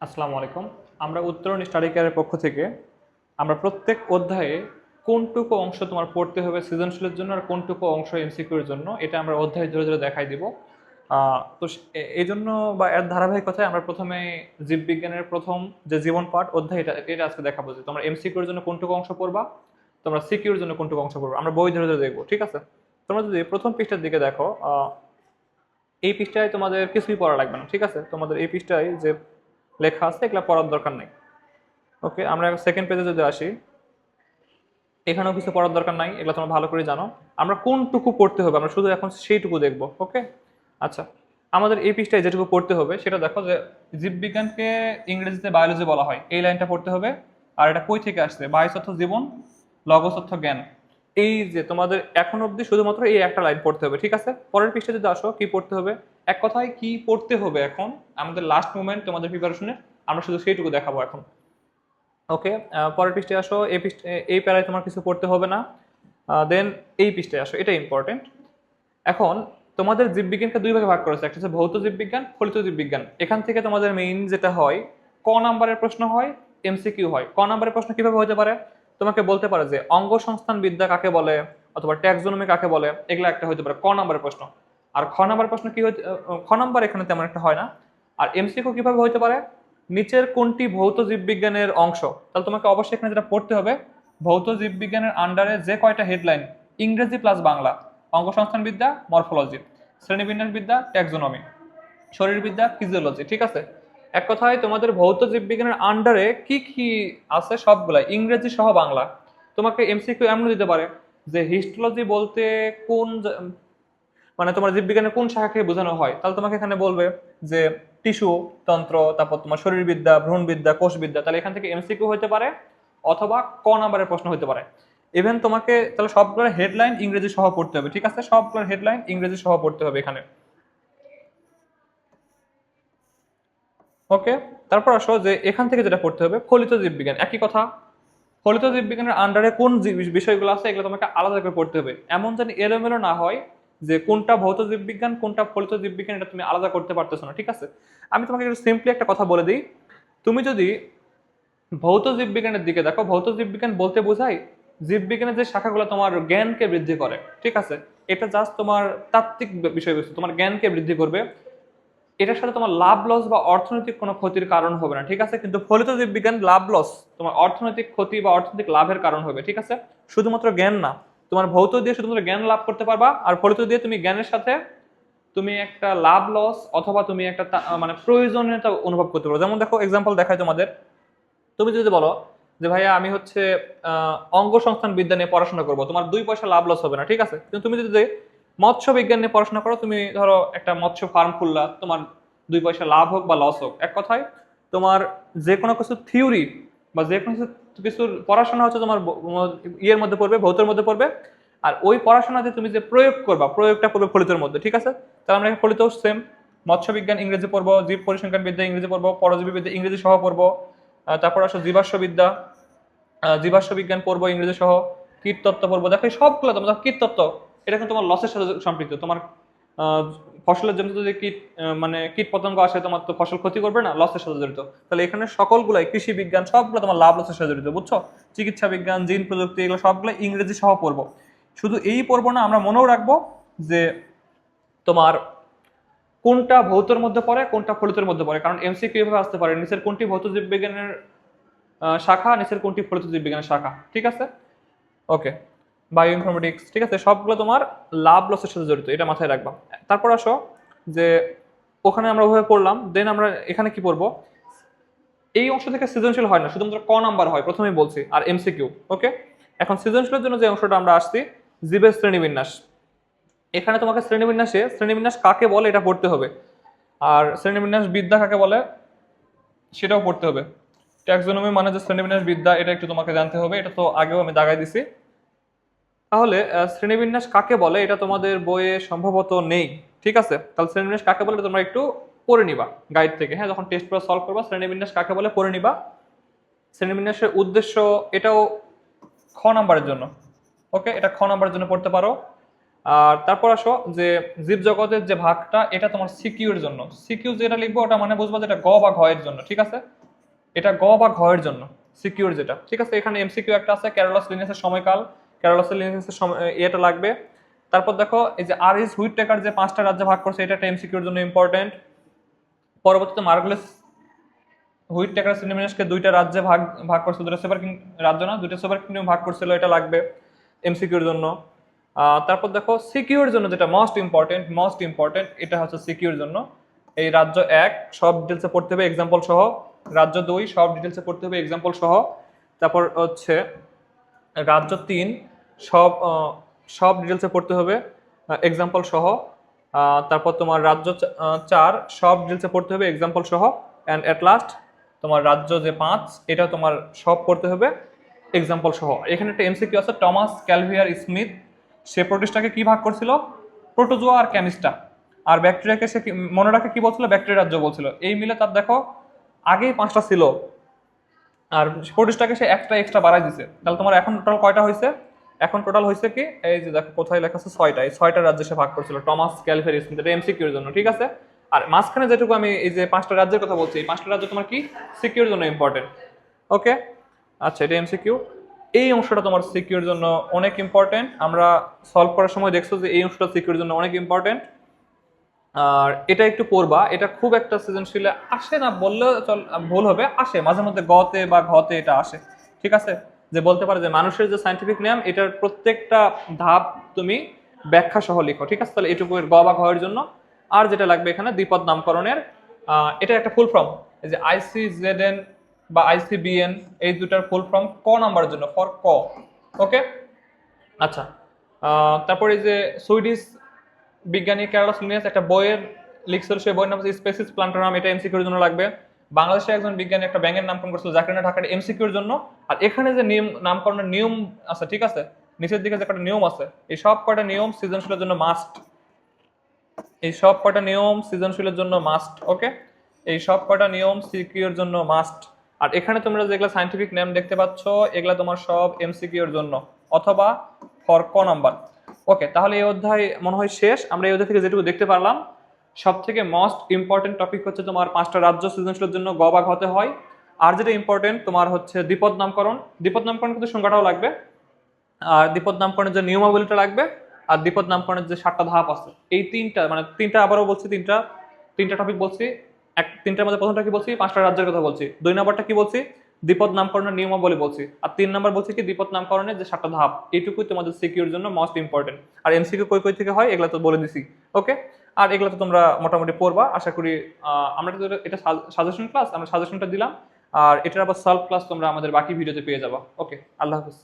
আসসালামু আলাইকুম। আমরা উত্তরণ স্টাডি কেয়ারের পক্ষ থেকে আমরা প্রত্যেক অধ্যায়ে কোনটুকু অংশ তোমার পড়তে হবে সৃজনশীলের জন্য আর কোনটুকু অংশ এমসিকিউর জন্য এটা আমরা অধ্যায় ধরে ধরে দেখাই দিব। এই জন্য বা এর ধারাবাহিকতায় আমরা প্রথমে জীববিজ্ঞানের প্রথম যে জীবন পাঠ অধ্যায় এটা এটা আজকে দেখাবো যে তোমরা এমসিকিউর জন্য কোনটুকু অংশ পড়বা, তোমরা সিকিউর জন্য কোনটুকু অংশ পড়বা। আমরা বই ধরে ধরে দেখবো, ঠিক আছে? তোমরা যদি প্রথম পৃষ্ঠার দিকে দেখো, এই পৃষ্ঠায় তোমাদের কিছুই পড়া লাগবে না, ঠিক আছে? তোমাদের এই পৃষ্ঠায় যে লেখা আছে এগুলো পড়ার দরকার নেই। ওকে, আমরা সেকেন্ড পেজে যদি আসি, এখানেও কিছু পড়ার দরকার নাই, এগুলো তোমরা ভালো করে জানো। আমরা কোনটুকু পড়তে হবে আমরা শুধু এখন সেইটুকু দেখবো। ওকে, আচ্ছা, আমাদের এই পৃষ্ঠায় যেটুকু পড়তে হবে সেটা দেখো যে জীববিজ্ঞানকে ইংরেজিতে বায়োলজি বলা হয়, এই লাইনটা পড়তে হবে। আর এটা কই থেকে আসছে? বায়োস অর্থ জীবন, লগস অর্থ জ্ঞান। এই যে তোমাদের এখন অবধি শুধুমাত্র এই একটা লাইন পড়তে হবে, ঠিক আছে? পরের পৃষ্ঠায় যদি আসো, কি পড়তে হবে? এক কথায় কি পড়তে হবে এখন আমাদের লাস্ট মোমেন্ট তোমাদের প্রিপারেশনের, আমরা শুধু সেইটুকু দেখাবো এখন। ওকে, পরের পৃষ্ঠায় আসো। এই প্যারায় তোমার কিছু পড়তে হবে না। দেন এই পৃষ্ঠায় আসো, এটা ইম্পর্টেন্ট। এখন তোমাদের জীববিজ্ঞানকে দুই ভাগে ভাগ করেছে, একটা হচ্ছে ভৌত জীববিজ্ঞান, ফলিত জীববিজ্ঞান। এখান থেকে তোমাদের মেইন যেটা হয়, ক নাম্বারের প্রশ্ন হয়, এমসিকিউ হয়। ক নাম্বারের প্রশ্ন কিভাবে হতে পারে? তোমাকে বলতে পারে যে অঙ্গ সংস্থান বিদ্যা কাকে বলে, অথবা ট্যাক্সোনমি কাকে বলে, এগুলো একটা হতে পারে ক নাম্বারের প্রশ্ন। আর খ নাম্বারের প্রশ্ন কি হতে, খ নাম্বার এখানে তেমন একটা হয় না। আর এমসিকিউ কিভাবে হতে পারে? নিচের কোনটি ভৌত জীববিজ্ঞানের অংশ? তাহলে তোমাকে অবশ্যই এখানে যেটা পড়তে হবে, ভৌত জীববিজ্ঞানের আন্ডারে যে কয়টা হেডলাইন, ইংরেজি প্লাস বাংলা, অঙ্গসংস্থান বিদ্যা মরফোলজি, শ্রেণীবিন্যাস বিদ্যা ট্যাক্সোনমি, শরীরবিদ্যা ফিজিওলজি, ঠিক আছে? এক কথায় তোমাদের ভৌত জীববিজ্ঞানের আন্ডারে কি কি আছে সবগুলা ইংরেজি সহ বাংলা। তোমাকে এমসিকিউ এমন দিতে পারে যে হিস্টোলজি বলতে মানে তোমার জীববিজ্ঞানের কোন শাখাকে বোঝানো হয়, তাহলে তোমাকে এখানে বলবে যে টিস্যু তন্ত্র, তারপর তোমার শরীরবিদ্যা, ভ্রূণবিদ্যা, কোষবিদ্যা। তাহলে এখান থেকে এমসিকিউ হতে পারে, অথবা ক নাম্বারের প্রশ্ন হতে পারে। ইভেন তোমাকে তাহলে সবগুলোর হেডলাইন ইংরেজি সহ পড়তে হবে, ঠিক আছে? সবগুলোর হেডলাইন ইংরেজি সহ পড়তে হবে এখানে। ওকে, তারপর আসো যে এখান থেকে যেটা পড়তে হবে ফলিত জীববিজ্ঞান, একই কথা। ফলিত জীববিজ্ঞানের আন্ডারে কোন বিষয়গুলো আছে এগুলো তোমাকে আলাদা করে পড়তে হবে, এমন যেন এলোমেলো না হয় যে কোনটা ভৌত জীববিজ্ঞান কোনটা ফলিত জীববিজ্ঞান এটা তুমি আলাদা করতে পারতেছো না, ঠিক আছে? আমি তোমাকে একটু সিম্পলি একটা কথা বলে দিই। তুমি যদি ভৌত জীববিজ্ঞানের দিকে দেখো, ভৌত জীববিজ্ঞান বলতে বোঝায় জীববিজ্ঞানের যে শাখাগুলো তোমার জ্ঞানকে বৃদ্ধি করে, ঠিক আছে? এটা জাস্ট তোমার তাত্ত্বিক বিষয়বস্তু, তোমার জ্ঞানকে বৃদ্ধি করবে। এটার সাথে তোমার লাভ লস বা অর্থনৈতিক কোনো ক্ষতির কারণ হবে না, ঠিক আছে? কিন্তু ফলিত জীববিজ্ঞান লাভ লস, তোমার অর্থনৈতিক ক্ষতি বা অর্থনৈতিক লাভের কারণ হবে, ঠিক আছে? শুধুমাত্র জ্ঞান না, তোমার ভৌত দিয়ে শুধুমাত্র জ্ঞান লাভ করতে পারবা, আর ফলিত দিয়ে তুমি জ্ঞানের সাথে তুমি একটা লাভ লস অথবা তুমি একটা মানে প্রয়োজনীয়তা অনুভব করতে পারো। যেমন দেখো, এক্সাম্পল দেখায় তোমাদের। তুমি যদি বলো যে ভাইয়া আমি হচ্ছে অঙ্গ সংস্থান বিদ্যা নিয়ে পড়াশোনা করবো, তোমার দুই পয়সা লাভ লস হবে না, ঠিক আছে? কিন্তু তুমি যদি মৎস্য বিজ্ঞান নিয়ে পড়াশোনা করো, তুমি ধরো একটা মৎস্য ফার্ম খুললা, তোমার দুই পয়সা লাভ হোক বা লস হোক, এক কথায় তোমার যে কোনো কিছু থিওরি বা যে কোনো কিছুর পড়াশোনা হচ্ছে তোমার ইয়ের মধ্যে পড়বে, ভৌতের মধ্যে পড়বে। আর ওই পড়াশোনাতে তুমি যে প্রয়োগ করবা, প্রয়োগটা পড়বে ফলিতের মধ্যে, ঠিক আছে? তাহলে আমরা ফলিত সেম, মৎস্য বিজ্ঞান ইংরেজি পড়বো, জীব পরিসংখ্যান বিদ্যা ইংরেজি পড়বো, পরজীবী বিদ্যা ইংরেজি সহ পড়বো। তারপর আসো জীবাশ্ম বিদ্যা, জীবাশ্ম বিজ্ঞান পড়বো ইংরেজি সহ, কীটতত্ত্ব পড়বো। দেখো এই সবগুলো তোমার কীটতত্ত্ব, এটা কিন্তু তোমার লসের সাথে সম্পৃক্ত। তোমার আহ, ফসলের জন্য যদি কীট মানে কীট পতঙ্গ আসে, তোমার তো ফসল ক্ষতি করবে না, লসের সাথে জড়িত। তাহলে এখানে সকলগুলাই কৃষি বিজ্ঞান সবগুলো তোমার লাভ লসের সাথে জড়িত, বুঝছো? চিকিৎসা বিজ্ঞান, জিন প্রযুক্তি, এগুলো সবগুলো ইংরেজি সহ পড়বো। শুধু এই পড়বো না, আমরা মনেও রাখবো যে তোমার কোনটা ভৌতের মধ্যে পড়ে কোনটা ফলিতের মধ্যে পড়ে, কারণ এমসিকিউ এভাবে আসতে পারে নিচের কোনটি ভৌত জীববিজ্ঞানের শাখা, নিচের কোনটি ফলিত জীববিজ্ঞানের শাখা, ঠিক আছে? ওকে, বায়ো ইনফরমেটিক্স, ঠিক আছে? সবগুলো তোমার লাভ লসের সাথে জড়িত, এটা মাথায় রাখবা। তারপর আসো যে ওখানে আমরা ওভাবে পড়লাম, দেন আমরা এখানে কি পড়বো? এই অংশ থেকে সৃজনশীল হয় না, শুধুমাত্র ক নাম্বার হয়, প্রথমেই বলছি, আর এমসিকিউ। ওকে, এখন সৃজনশীলের জন্য যে অংশটা আমরা আসছি, জীবের শ্রেণীবিন্যাস। এখানে তোমাকে শ্রেণীবিন্যাস কাকে বলে এটা পড়তে হবে, আর শ্রেণীবিন্যাস বিদ্যা কাকে বলে সেটাও পড়তে হবে। ট্যাক্সোনমি মানে যে শ্রেণীবিন্যাস বিদ্যা, এটা একটু তোমাকে জানতে হবে, এটা তো আগেও আমি দাগাই দিছি। তাহলে শ্রেণীবিন্যাস কাকে বলে এটা তোমাদের বইয়ে সম্ভবত নেই, ঠিক আছে? তাহলে শ্রেণীবিন্যাস কাকে বলে তোমরা একটু পড়ে নিবা গাইড থেকে, হ্যাঁ? যখন টেস্ট পেপার সলভ করবা শ্রেণীবিন্যাস কাকে বলে পড়ে নিবা। শ্রেণীবিন্যাসের উদ্দেশ্য, এটাও খ নাম্বারের জন্য। ওকে, এটা খ নাম্বারের জন্য পড়তে পারো। আর তারপর আসো যে জীবজগতের যে ভাগটা এটা তোমার সিকিউ এর জন্য, সিকিউ যেটা লিখবো ওটা মানে বুঝবো যেটা গ বা ঘ এর জন্য, ঠিক আছে? এটা গ বা ঘ এর জন্য সিকিউর যেটা, ঠিক আছে? এখানে এমসিকিউ একটা আছে, ক্যারোলাস লিনিয়াসের সময়কাল, ক্যারোলাস লিনিয়াসের এটা লাগবে। তারপর দেখো এই যে আর ইস হুইট টেকার যে 5টা রাজ্যে ভাগ করছে এটা একটা এমসিকিউর জন্য ইম্পর্টেন্ট। পরবর্তীতে মার্গুলেস হুইট টেকার সিনেমিনাসকে 2টা রাজ্যে ভাগ ভাগ করছে, 2টা সুপার কিং রাজ্য না 2টা সুপার কিংডম ভাগ করছিল, এটা লাগবে এমসিকিউর জন্য। তারপর দেখো সিকিউর জন্য যেটা মোস্ট ইম্পর্টেন্ট এটা হচ্ছে সিকিউর জন্য এই রাজ্য 1 সব ডিটেলসে পড়তে হবে এক্সাম্পল সহ, রাজ্য 2 সব ডিটেলসে পড়তে হবে এক্সাম্পল সহ, তারপর হচ্ছে রাজ্য 3 সব ডিটেলসে পড়তে হবে এক্সাম্পল সহ, তারপর তোমার রাজ্য 4 সব ডিটেলসে পড়তে হবে এক্সাম্পল সহ, অ্যান্ড এট লাস্ট তোমার রাজ্য যে 5 এটা তোমার সব পড়তে হবে এক্সাম্পল সহ। এখানে একটা এমসিকিউ আছে, টমাস ক্যালভিয়ার স্মিথ সে প্রোটিস্টাকে কি ভাগ করছিল? প্রোটোজোয়া আর ক্যানিস্টা। আর ব্যাকটেরিয়াকে সে মনে রাখে কি বলছিল? ব্যাকটেরিয়া রাজ্য বলছিল। এই মিলে তার দেখো আগেই 5টা ছিল আর প্রোটিস্টাকে সে একটা এক্সট্রা বাড়াই দিছে, তাহলে তোমার এখন টোটাল কয়টা হয়েছে? এখন টোটাল হয়েছে কি, এই যে দেখো কোথায় লেখা আছে 6টা, এই 6টা রাজ্যে সে ভাগ করছিল টমাস ক্যালভিয়ার স্মিথ, এটা এমসিকিউর জন্য, ঠিক আছে? আর মাঝখানে যেটুকু আমি এই যে 5টা রাজ্যের কথা বলছি, এই 5টা রাজ্য তোমার কি সিকিউর জন্য ইম্পর্টেন্ট। ওকে, আচ্ছা এটা এমসিকিউ। এই অংশটা তোমার সিকিউর জন্য অনেক ইম্পর্টেন্ট, আমরা সলভ করার সময় দেখছো যে এই অংশটা সিকিউর জন্য অনেক ইম্পর্টেন্ট। আর এটা একটু পড়বা, এটা খুব একটা সৃজনশীলে আসে না বললেও চল, ভুল হবে, আসে মাঝে মধ্যে গতে বা ঘতে এটা আসে, ঠিক আছে? যে বলতে পারে যে মানুষের যে সায়েন্টিফিক নেম এটার প্রত্যেকটা ধাপ তুমি ব্যাখ্যা সহ লিখো, ঠিক আছে? তাহলে এটুকু গ বা ঘ এর জন্য। আর যেটা লাগবে এখানে দ্বিপদ নামকরণের, এটা একটা ফুল ফর্ম, এই যে আইসিজেডএন বা আইসিবিএন এই দুটার ফুল ফর্ম ক নাম্বারের জন্য, ফর ক। ওকে, আচ্ছা। তারপরে এই যে সুইডিশ বিজ্ঞানী ক্যারলাস লিনিয়াস একটা বইয়ের লিখছিল, সেই বইয়ের নাম হচ্ছে স্পেসিস প্লান্টারাম, এটা এমসিকিউর জন্য লাগবে। বাংলাদেশের একজন বিজ্ঞানী একটা ব্যাঙের নামকরণ করছিল জাকিরনা ঢাকার, এমসিকিউর জন্য। আর এখানে যে নিয়ম নামকরণের নিয়ম আছে, ঠিক আছে, নিচের দিকে যে একটা নিয়ম আছে, এই সব কয়টা নিয়ম সৃজনশীলের জন্য মাস্ট, এই সব কয়টা নিয়ম সৃজনশীলের জন্য মাস্ট। ওকে, এই সব কয়টা নিয়ম সিকিউর জন্য মাস্ট। আর এখানে তোমরা যেগুলো সায়েন্টিফিক নেম দেখতে পাচ্ছ এগুলা তোমার সব এমসিকিউর জন্য অথবা ফর ক নাম্বার। ওকে, তাহলে এই অধ্যায় মনে হয় শেষ। আমরা এই অধ্যায় থেকে যেটুকু দেখতে পারলাম, সব থেকে মোস্ট ইম্পর্টেন্ট টপিক হচ্ছে তোমার 5টা রাজ্য সৃজনশীলের জন্য গ বা ঘতে হয়। আর যেটা ইম্পর্টেন্ট তোমার হচ্ছে দ্বিপদ নামকরণ, দ্বিপদ নামকরণ কিন্তু সংখ্যাটাও লাগবে, আর দ্বিপদ নামকরণের যে নিয়মাবলীটা লাগবে, আর দ্বিপদ নামকরণের যে 7টা ধাপ আছে, এই তিনটা মানে তিনটা, আবারও বলছি তিনটা টপিক বলছি। তিনটার মধ্যে প্রথমটা কি বলছি? 5টা রাজ্যের কথা বলছি। 2 নম্বরটা কি বলছি? দ্বিপদ নামকরণের নিয়মাবলী বলছি। আর 3 নম্বর বলছি কি দ্বিপদ নামকরণের যে 7টা ধাপ, এইটুকুই তোমাদের সিকিউর জন্য মোস্ট ইম্পর্টেন্ট। আর এমসিকিউ কই কই থেকে হয় এগুলো তো বলে দিছি। ওকে, আর এগুলো তো তোমরা মোটামুটি পড়বা আশা করি। আমরা তো এটা সাজেশন ক্লাস, আমরা সাজেশনটা দিলাম, আর এটার আবার সলভ ক্লাস তোমরা আমাদের বাকি ভিডিওতে পেয়ে যাবা। ওকে, আল্লাহ হাফিজ।